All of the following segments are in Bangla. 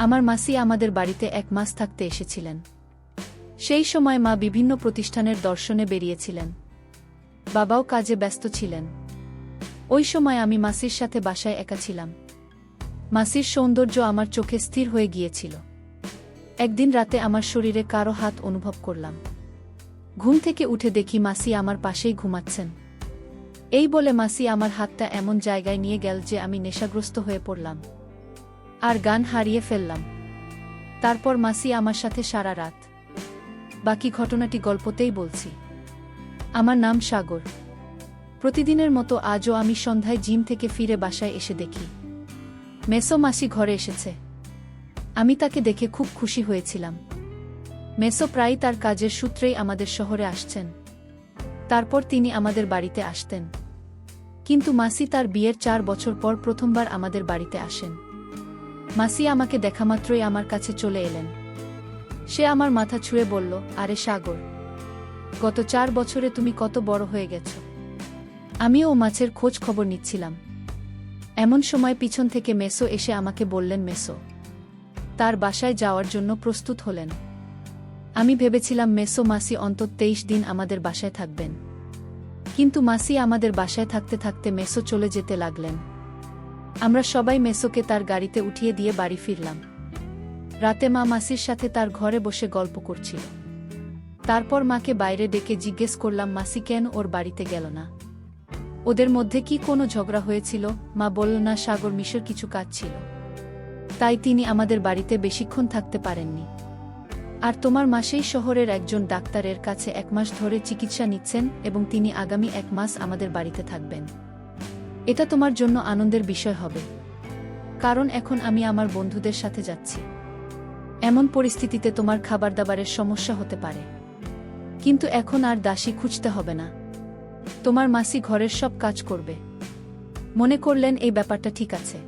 আমার মাসি আমাদের বাড়িতে 1 মাস থাকতে এসেছিলেন। সেই সময় মা বিভিন্ন প্রতিষ্ঠানের দর্শনে বেরিয়েছিলেন, বাবাও কাজে ব্যস্ত ছিলেন। ওই সময় আমি মাসির সাথে বাসায় একা ছিলাম। মাসির সৌন্দর্য আমার চোখে স্থির হয়ে গিয়েছিল। একদিন রাতে আমার শরীরে কারো হাত অনুভব করলাম। ঘুম থেকে উঠে দেখি মাসি আমার পাশেই ঘুমাচ্ছেন। এই বলে মাসি আমার হাতটা এমন জায়গায় নিয়ে গেল যে আমি নেশাগ্রস্ত হয়ে পড়লাম আর গান হারিয়ে ফেললাম। তারপর মাসি আমার সাথে সারা রাত। বাকি ঘটনাটি গল্পতেই বলছি। আমার নাম সাগর। প্রতিদিনের মতো আজও আমি সন্ধ্যায় জিম থেকে ফিরে বাসায় এসে দেখি মেসো মাসি ঘরে এসেছে। আমি তাকে দেখে খুব খুশি হয়েছিলাম। মেসো প্রায়ই তার কাজের সূত্রেই আমাদের শহরে আসছেন। তারপর তিনি আমাদের বাড়িতে আসতেন। কিন্তু মাসি তার বিয়ের 4 বছর পর প্রথমবার আমাদের বাড়িতে আসেন। মাসি আমাকে দেখামাত্রই আমার কাছে চলে এলেন। সে আমার মাথা ছুঁয়ে বলল, আরে সাগর, গত 4 বছরে তুমি কত বড় হয়ে গেছ। আমিও মাছের খোঁজ খবর নিচ্ছিলাম। এমন সময় পিছন থেকে মেসো এসে আমাকে বললেন মেসো তার বাসায় যাওয়ার জন্য প্রস্তুত হলেন। আমি ভেবেছিলাম মেসো মাসি অন্তত 23 দিন আমাদের বাসায় থাকবেন। কিন্তু মাসি আমাদের বাসায় থাকতে থাকতে মেসো চলে যেতে লাগলেন। আমরা সবাই মেসোকে তার গাড়িতে উঠিয়ে দিয়ে বাড়ি ফিরলাম। রাতে মা মাসির সাথে তার ঘরে বসে গল্প করছিল। তারপর মাকে বাইরে ডেকে জিজ্ঞেস করলাম মাসি কেন ওর বাড়িতে গেল না। ওদের মধ্যে কি কোনো ঝগড়া হয়েছিল? মা বলল না, সাগর মিশর কিছু কাজ ছিল, তাই তিনি আমাদের বাড়িতে বেশিক্ষণ থাকতে পারেননি। আর তোমার মাসেই শহরের একজন ডাক্তারের কাছে 1 মাস ধরে চিকিৎসা নিচ্ছেন এবং তিনি আগামী 1 মাস আমাদের বাড়িতে থাকবেন। এটা তোমার জন্য আনন্দের বিষয় হবে, কারণ এখন আমি আমার বন্ধুদের সাথে যাচ্ছি। এমন পরিস্থিতিতে তোমার খাবার দাবারের সমস্যা হতে পারে, কিন্তু এখন আর দাসী খুঁজতে হবে না। তোমার মাসি ঘরের সব কাজ করবে। মনে করলেন এই ব্যাপারটা ঠিক আছে,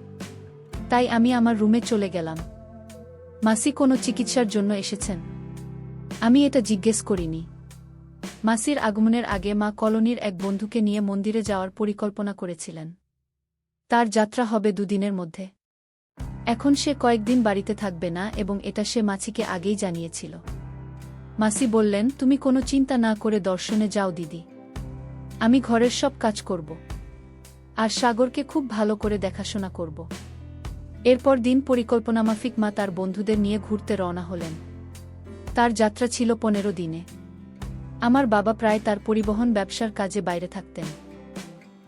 তাই আমি আমার রুমে চলে গেলাম। মাসি কোনো চিকিৎসার জন্য এসেছেন? আমি এটা জিজ্ঞেস করিনি। মাসির আগমনের আগে মা কলোনির এক বন্ধুকে নিয়ে মন্দিরে যাওয়ার পরিকল্পনা করেছিলেন। তার যাত্রা হবে 2 দিনের মধ্যে। এখন সে কয়েকদিন বাড়িতে থাকবে না এবং এটা সে মাছিকে আগেই জানিয়েছিল। মাসি বললেন, তুমি কোনো চিন্তা না করে দর্শনে যাও দিদি, আমি ঘরের সব কাজ করব আর সাগরকে খুব ভালো করে দেখাশোনা করব। এরপর দিন পরিকল্পনা মাফিক মা তার বন্ধুদের নিয়ে ঘুরতে রওনা হলেন। তার যাত্রা ছিল 15 দিনে। আমার বাবা প্রায় তার পরিবহন ব্যবসার কাজে বাইরে থাকতেন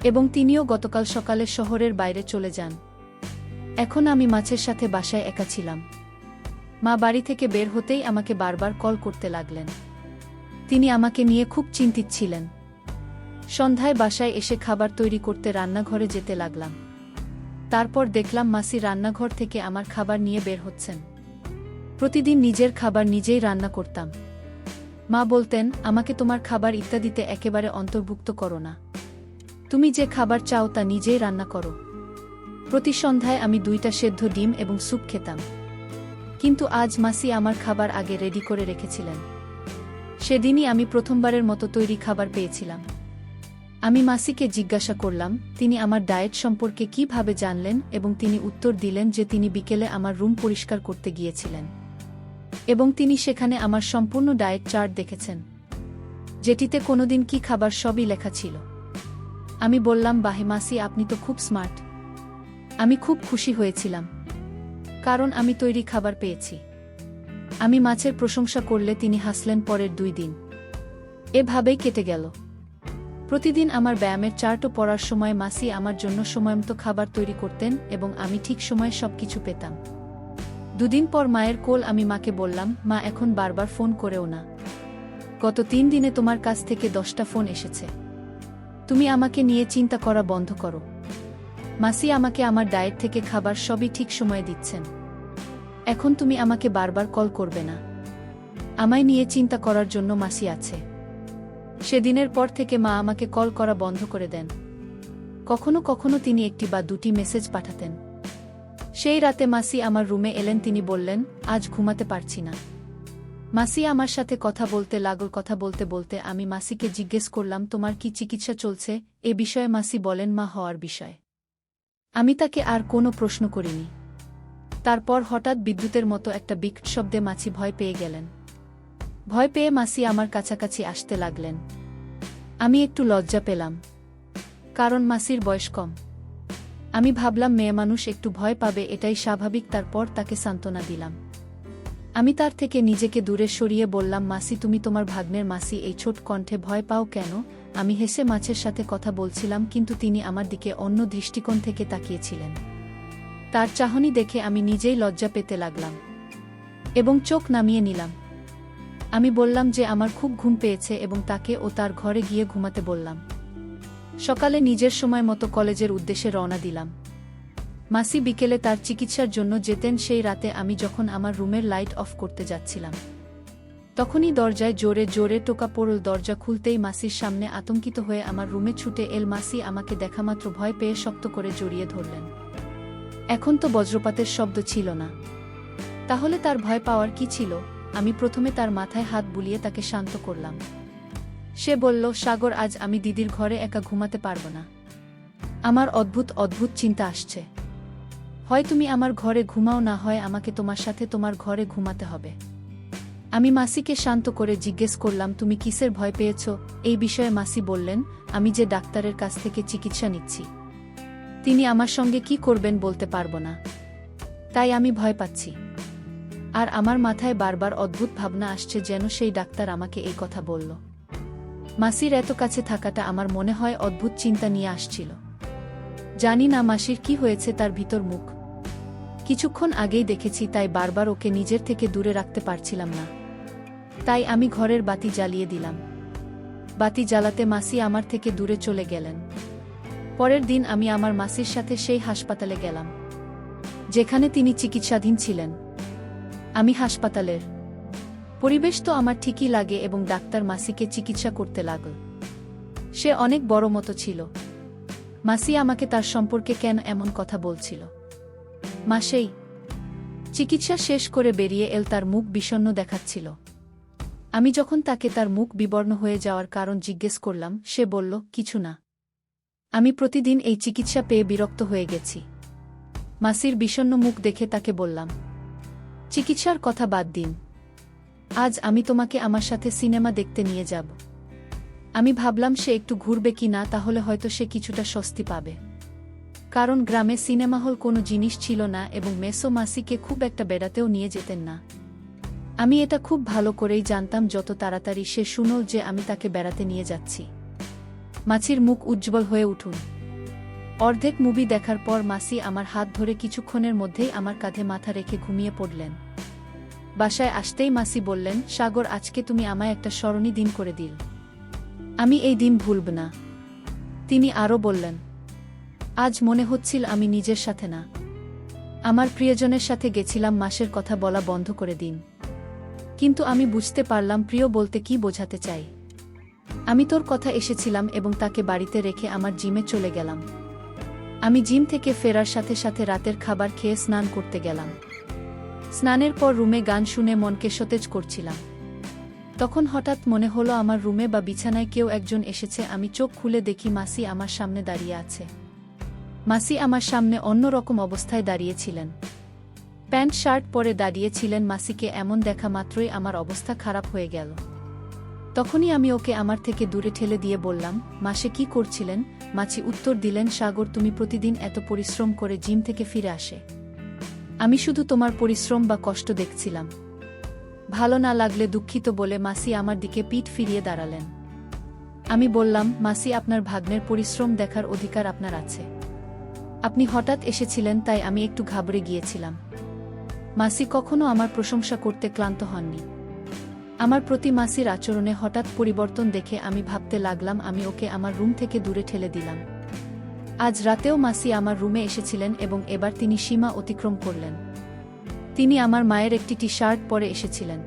এবং তিনিও গতকাল সকালে শহরের বাইরে চলে যান। এখন আমি মাছের সাথে বাসায় একা ছিলাম। মা বাড়ি থেকে বের হতেই আমাকে বারবার কল করতে লাগলেন। তিনি আমাকে নিয়ে খুব চিন্তিত ছিলেন। সন্ধ্যায় বাসায় এসে খাবার তৈরি করতে রান্নাঘরে যেতে লাগলাম। তারপর দেখলাম মাসি রান্নাঘর থেকে আমার খাবার নিয়ে বের হচ্ছেন। প্রতিদিন নিজের খাবার নিজেই রান্না করতাম। মা বলতেন, আমাকে তোমার খাবার ইত্যাদিতে একেবারে অন্তর্ভুক্ত করো না, তুমি যে খাবার চাও তা নিজেই রান্না করো। প্রতি সন্ধ্যায় আমি 2টা সেদ্ধ ডিম এবং স্যুপ খেতাম। কিন্তু আজ মাসি আমার খাবার আগে রেডি করে রেখেছিলেন। সেদিনই আমি প্রথমবারের মতো তৈরি খাবার পেয়েছিলাম। আমি মাসিকে জিজ্ঞাসা করলাম তিনি আমার ডায়েট সম্পর্কে কিভাবে জানলেন এবং তিনি উত্তর দিলেন যে তিনি বিকেলে আমার রুম পরিষ্কার করতে গিয়েছিলেন এবং তিনি সেখানে আমার সম্পূর্ণ ডায়েট চার্ট দেখেছেন, যেটিতে কোনোদিন কি খাবার সবই লেখা ছিল। আমি বললাম, বাহে মাসি, আপনি তো খুব স্মার্ট। আমি খুব খুশি হয়েছিলাম, কারণ আমি তৈরি খাবার পেয়েছি। আমি মাছের প্রশংসা করলে তিনি হাসলেন। পরের 2 দিন এভাবেই কেটে গেল। প্রতিদিন আমার ব্যায়ামের চার্টও পড়ার সময় মাসি আমার জন্য সময়মতো খাবার তৈরি করতেন এবং আমি ঠিক সময়ে সবকিছু পেতাম। 2 দিন পর মায়ের কোল। আমি মাকে বললাম, মা, এখন বারবার ফোন করেও না। গত 3 দিনে তোমার কাছ থেকে 10টা ফোন এসেছে। তুমি আমাকে নিয়ে চিন্তা করা বন্ধ করো। মাসি আমাকে আমার ডায়েট থেকে খাবার সবই ঠিক সময়ে দিচ্ছেন। এখন তুমি আমাকে বারবার কল করবে না। আমায় নিয়ে চিন্তা করার জন্য মাসি আছে। সেদিনের পর থেকে মা আমাকে কল করা বন্ধ করে দেন। কখনো কখনো তিনি 1টি বা 2টি মেসেজ পাঠাতেন। সেই রাতে মাসি আমার রুমে এলেন। তিনি বললেন, আজ ঘুমাতে পারছি না। মাসি আমার সাথে কথা বলতে লাগল। কথা বলতে বলতে আমি মাসিকে জিজ্ঞেস করলাম, তোমার কি চিকিৎসা চলছে? এ বিষয়ে মাসি বলেন, মা হওয়ার বিষয়ে। আমি তাকে আর কোনো প্রশ্ন করিনি। তারপর হঠাৎ বিদ্যুতের মতো একটা বিকট শব্দে মাছি ভয় পেয়ে গেলেন। ভয় পেয়ে মাছি আমার কাছাকাছি আসতে লাগলেন। আমি একটু লজ্জা পেলাম, কারণ মাছির বয়স কম। আমি ভাবলাম মেয়ে মানুষ একটু ভয় পাবে, এটাই স্বাভাবিক। তারপর তাকে সান্ত্বনা দিলাম। আমি তার থেকে নিজেকে দূরে সরিয়ে বললাম, মাছি তুমি তোমার ভাগ্নের মাছি এই ছোট কণ্ঠে ভয় পাও কেন? আমি হেসে মাছের সাথে কথা বলছিলাম, কিন্তু তিনি আমার দিকে অন্য দৃষ্টিকোণ থেকে তাকিয়েছিলেন। তার চাহনি দেখে আমি নিজেই লজ্জা পেতে লাগলাম এবং চোখ নামিয়ে নিলাম। আমি বললাম যে আমার খুব ঘুম পেয়েছে এবং তাকে ও তার ঘরে গিয়ে ঘুমাতে বললাম। সকালে নিজের সময় মতো কলেজের উদ্দেশ্যে রওনা দিলাম। মাসি বিকেলে তার চিকিৎসার জন্য যেতেন। সেই রাতে আমি যখন আমার রুমের লাইট অফ করতে যাচ্ছিলাম, তখনই দরজায় জোরে জোরে টোকা পড়ল। দরজা খুলতেই মাসির সামনে আতঙ্কিত হয়ে আমার রুমে ছুটে এল। মাসি আমাকে দেখামাত্র ভয় পেয়ে শক্ত করে জড়িয়ে ধরলেন। এখন তো বজ্রপাতের শব্দ ছিল না, তাহলে তার ভয় পাওয়ার কি ছিল? আমি প্রথমে তার মাথায় হাত বুলিয়ে তাকে শান্ত করলাম। সে বলল, সাগর, আজ আমি দিদির ঘরে একা ঘুমাতে পারবো না। আমার অদ্ভুত অদ্ভুত চিন্তা আসছে। হয় তুমি আমার ঘরে ঘুমাও, না হয় আমাকে তোমার সাথে তোমার ঘরে ঘুমাতে হবে। আমি মাসিকে শান্ত করে জিজ্ঞেস করলাম, তুমি কিসের ভয় পেয়েছ? এই বিষয়ে মাসি বললেন, আমি যে ডাক্তারের কাছ থেকে চিকিৎসা নিচ্ছি, তিনি আমার সঙ্গে কি করবেন বলতে পারবো না, তাই আমি ভয় পাচ্ছি। আর আমার মাথায় বারবার অদ্ভুত ভাবনা আসছে, যেন সেই ডাক্তার আমাকে এই কথা বলল। মাসির এত কাছে থাকাটা আমার মনে হয় অদ্ভুত চিন্তা নিয়ে আসছিল। জানি না মাসির কি হয়েছে, তার ভিতর মুখ কিছুক্ষণ আগেই দেখেছি, তাই বারবার ওকে নিজের থেকে দূরে রাখতে পারছিলাম না। তাই আমি ঘরের বাতি জ্বালিয়ে দিলাম। বাতি জ্বালাতে মাসি আমার থেকে দূরে চলে গেলেন। পরের দিন আমি আমার মাসির সাথে সেই হাসপাতালে গেলাম যেখানে তিনি চিকিৎসাধীন ছিলেন। আমি হাসপাতালের পরিবেশ তো আমার ঠিকই লাগে এবং ডাক্তার মাসিকে চিকিৎসা করতে লাগল। সে অনেক বড় মতো ছিল। মাসি আমাকে তার সম্পর্কে কেন এমন কথা বলছিল? মাসেই চিকিৎসা শেষ করে বেরিয়ে এল, তার মুখ বিষণ্ণ দেখাচ্ছিল। আমি যখন তাকে তার মুখ বিবর্ণ হয়ে যাওয়ার কারণ জিজ্ঞেস করলাম, সে বলল, কিছু না, আমি প্রতিদিন এই চিকিৎসা পেয়ে বিরক্ত হয়ে গেছি। মাসির বিষণ্ণ মুখ দেখে তাকে বললাম, চিকিৎসার কথা বাদ দিন, আজ আমি তোমাকে আমার সাথে সিনেমা দেখতে নিয়ে যাব। আমি ভাবলাম সে একটু ঘুরবে কি না, তাহলে হয়তো সে কিছুটা স্বস্তি পাবে, কারণ গ্রামে সিনেমা হল কোনো জিনিস ছিল না এবং মেসো মাসিকে খুব একটা বেড়াতেও নিয়ে যেতেন না। আমি এটা খুব ভালো করেই জানতাম, যত তাড়াতাড়ি সে শুনল যে আমি তাকে বেড়াতে নিয়ে যাচ্ছি, মাছির মুখ উজ্জ্বল হয়ে উঠুন। অর্ধেক মুভি দেখার পর মাসি আমার হাত ধরে কিছুক্ষণের মধ্যেই আমার কাঁধে মাথা রেখে ঘুমিয়ে পড়লেন। বাসায় আসতেই মাসি বললেন, সাগর, আজকে তুমি আমায় একটা স্মরণীয় দিন করে দিল, আমি এই দিন ভুলব না। তিনি আরও বললেন, আজ মনে হচ্ছিল আমি নিজের সাথে না, আমার প্রিয়জনের সাথে গেছিলাম। মাসের কথা বলা বন্ধ করে দিন। কিন্তু আমি বুঝতে পারলাম প্রিয় বলতে কি বোঝাতে চাই। আমি তোর কথা এসেছিলাম এবং তাকে বাড়িতে রেখে আমার জিমে চলে গেলাম। আমি জিম থেকে ফেরার সাথে সাথে রাতের খাবার খেয়ে স্নান করতে গেলাম। স্নানের পর রুমে গান শুনে মনকে সতেজ করছিলাম। তখন হঠাৎ মনে হলো আমার রুমে বা বিছানায় কেউ একজন এসেছে। আমি চোখ খুলে দেখি মাসি আমার সামনে দাঁড়িয়ে আছে। মাসি আমার সামনে অন্যরকম অবস্থায় দাঁড়িয়েছিলেন, প্যান্ট শার্ট পরে দাঁড়িয়েছিলেন। মাসিকে এমন দেখা মাত্রই আমার অবস্থা খারাপ হয়ে গেল। তখনই আমি ওকে আমার থেকে দূরে ঠেলে দিয়ে বললাম, মাসে কি করছিলেন? মাছি উত্তর দিলেন, সাগর, তুমি প্রতিদিন এত পরিশ্রম করে জিম থেকে ফিরে আসে, আমি শুধু তোমার পরিশ্রম বা কষ্ট দেখছিলাম। ভালো না লাগলে দুঃখিত বলে মাসি আমার দিকে পিঠ ফিরিয়ে দাঁড়ালেন। আমি বললাম, মাসি, আপনার ভাগ্নের পরিশ্রম দেখার অধিকার আপনার আছে। আপনি হঠাৎ এসেছিলেন, তাই আমি একটু ঘাবড়ে গিয়েছিলাম। মাসি কখনো আমার প্রশংসা করতে ক্লান্ত হননি। আমার প্রতি মাসির আচরণে হঠাৎ পরিবর্তন দেখে আমি ভাবতে লাগলাম আমি ওকে আমার রুম থেকে দূরে ঠেলে দিলাম। আজ রাতেও মাসি আমার রুমে এসেছিলেন এবং এবার তিনি সীমা অতিক্রম করলেন। তিনি আমার মায়ের একটি টি শার্ট পরে এসেছিলেন।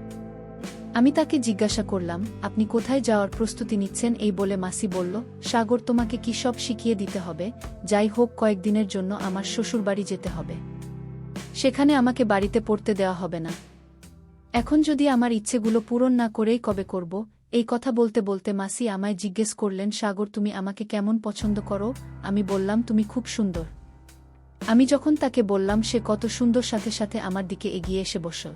আমি তাকে জিজ্ঞাসা করলাম, আপনি কোথায় যাওয়ার প্রস্তুতি নিচ্ছেন? এই বলে মাসি বলল, সাগর, তোমাকে কি সব শিখিয়ে দিতে হবে? যাই হোক, কয়েকদিনের জন্য আমার শ্বশুরবাড়ি যেতে হবে। সেখানে আমাকে বাড়িতে পড়তে দেওয়া হবে না। এখন যদি আমার ইচ্ছেগুলো পূরণ না করেই কবে করব? এই কথা বলতে বলতে মাসি আমায় জিজ্ঞেস করলেন, সাগর, তুমি আমাকে কেমন পছন্দ করো? আমি বললাম, তুমি খুব সুন্দর। আমি যখন তাকে বললাম, সে কত সুন্দর সাথে সাথে আমার দিকে এগিয়ে এসে বসল।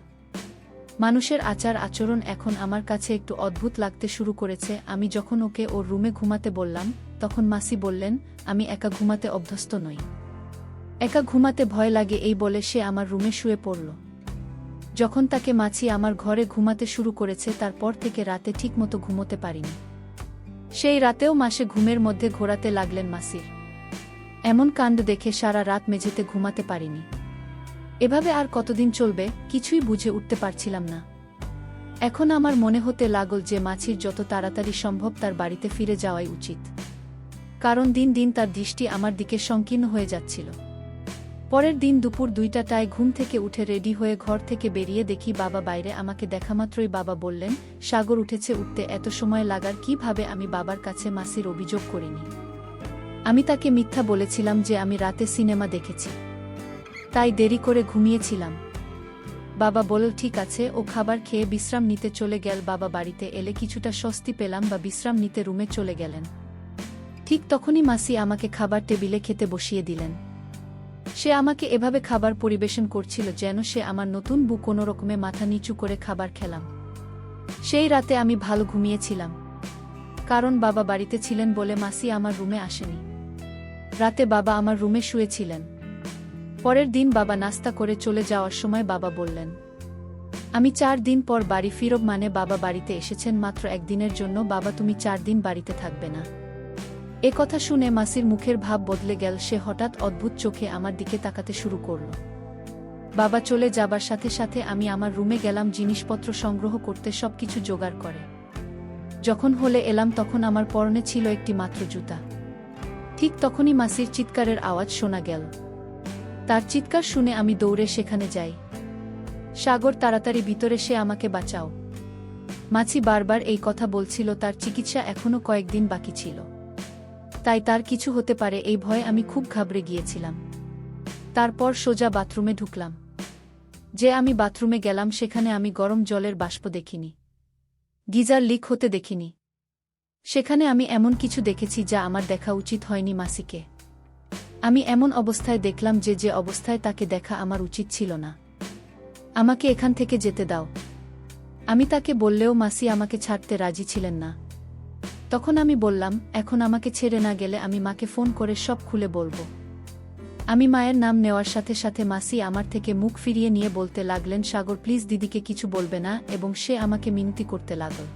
মানুষের আচার আচরণ এখন আমার কাছে একটু অদ্ভুত লাগতে শুরু করেছে। আমি যখন ওকে ওর রুমে ঘুমাতে বললাম, তখন মাসি বললেন, আমি একা ঘুমাতে অভ্যস্ত নই। একা ঘুমাতে ভয় লাগে এই বলে সে আমার রুমে শুয়ে পড়ল। যখন তাকে মাছি আমার ঘরে ঘুমাতে শুরু করেছে, তারপর থেকে রাতে ঠিকমতো ঘুমোতে পারিনি। সেই রাতেও মাসে ঘুমের মধ্যে ঘোরাতে লাগলেন মাসির। এমন কাণ্ড দেখে সারা রাত মেঝেতে ঘুমাতে পারিনি। এভাবে আর কতদিন চলবে কিছুই বুঝে উঠতে পারছিলাম না। এখন আমার মনে হতে লাগল যে মাছির যত তাড়াতাড়ি সম্ভব তার বাড়িতে ফিরে যাওয়াই উচিত, কারণ দিন দিন তার দৃষ্টি আমার দিকে সংকীর্ণ হয়ে যাচ্ছিল। পরের দিন দুপুর 2টায় ঘুম থেকে উঠে রেডি হয়ে ঘর থেকে বেরিয়ে দেখি বাবা বাইরে। আমাকে দেখামাত্রই বাবা বললেন, সাগর উঠেছে, উঠতে এত সময় লাগার কিভাবে? আমি বাবার কাছে মাসির অভিযোগ করিনি। আমি তাকে মিথ্যা বলেছিলাম যে আমি রাতে সিনেমা দেখেছি, তাই দেরি করে ঘুমিয়েছিলাম। বাবা বলল, ঠিক আছে। ও খাবার খেয়ে বিশ্রাম নিতে চলে গেল। বাবা বাড়িতে এলে কিছুটা স্বস্তি পেলাম বা বিশ্রাম নিতে রুমে চলে গেলেন। ঠিক তখনই মাসি আমাকে খাবার টেবিলে খেতে বসিয়ে দিলেন। সে আমাকে এভাবে খাবার পরিবেশন করছিল যেন সে আমার নতুন বউ। কোনো রকমে মাথা নিচু করে খাবার খেলাম। সেই রাতে আমি ভালো ঘুমিয়েছিলাম, কারণ বাবা বাড়িতে ছিলেন বলে মাসি আমার রুমে আসেনি। রাতে বাবা আমার রুমে শুয়েছিলেন। পরের দিন বাবা নাস্তা করে চলে যাওয়ার সময় বাবা বললেন, আমি 4 দিন পর বাড়ি ফিরব। মানে বাবা বাড়িতে এসেছেন মাত্র 1 দিনের জন্য। বাবা, তুমি 4 দিন বাড়িতে থাকবে না? এ কথা শুনে মাসির মুখের ভাব বদলে গেল। সে হঠাৎ অদ্ভুত চোখে আমার দিকে তাকাতে শুরু করল। বাবা চলে যাবার সাথে সাথে আমি আমার রুমে গেলাম জিনিসপত্র সংগ্রহ করতে, সবকিছু জোগাড় করে। যখন হলে এলাম তখন আমার পরনে ছিল একটি মাত্র জুতা। ঠিক তখনই মাসির চিৎকারের আওয়াজ শোনা গেল। তার চিৎকার শুনে আমি দৌড়ে সেখানে যাই। সাগর, তাড়াতাড়ি ভিতরে, সে আমাকে বাঁচাও। মাছি বারবার এই কথা বলছিল। তার চিকিৎসা এখনো কয়েকদিন বাকি ছিল, তাই তার কিছু হতে পারে এই ভয়ে আমি খুব ঘাবড়ে গিয়েছিলাম। তারপর সোজা বাথরুমে ঢুকলাম। যে আমি বাথরুমে গেলাম সেখানে আমি গরম জলের বাষ্প দেখিনি, গিজার লিক হতে দেখিনি। সেখানে আমি এমন কিছু দেখেছি যা আমার দেখা উচিত হয়নি মাসিকে। আমি এমন অবস্থায় দেখলাম যে অবস্থায় তাকে দেখা আমার উচিত ছিল না। আমাকে এখান থেকে যেতে দাও। আমি তাকে বললেও মাসি আমাকে ছাড়তে রাজি ছিলেন না। তখন আমি বললাম, এখন আমাকে ছেড়ে না গেলে আমি মাকে ফোন করে সব খুলে বলবো। আমি মায়ের নাম নেওয়ার সাথে সাথে মাসি আমার থেকে মুখ ফিরিয়ে নিয়ে বলতে লাগলেন, সাগর প্লিজ, দিদিকে কিছু বলবে না। এবং সে আমাকে মিনতি করতে লাগল।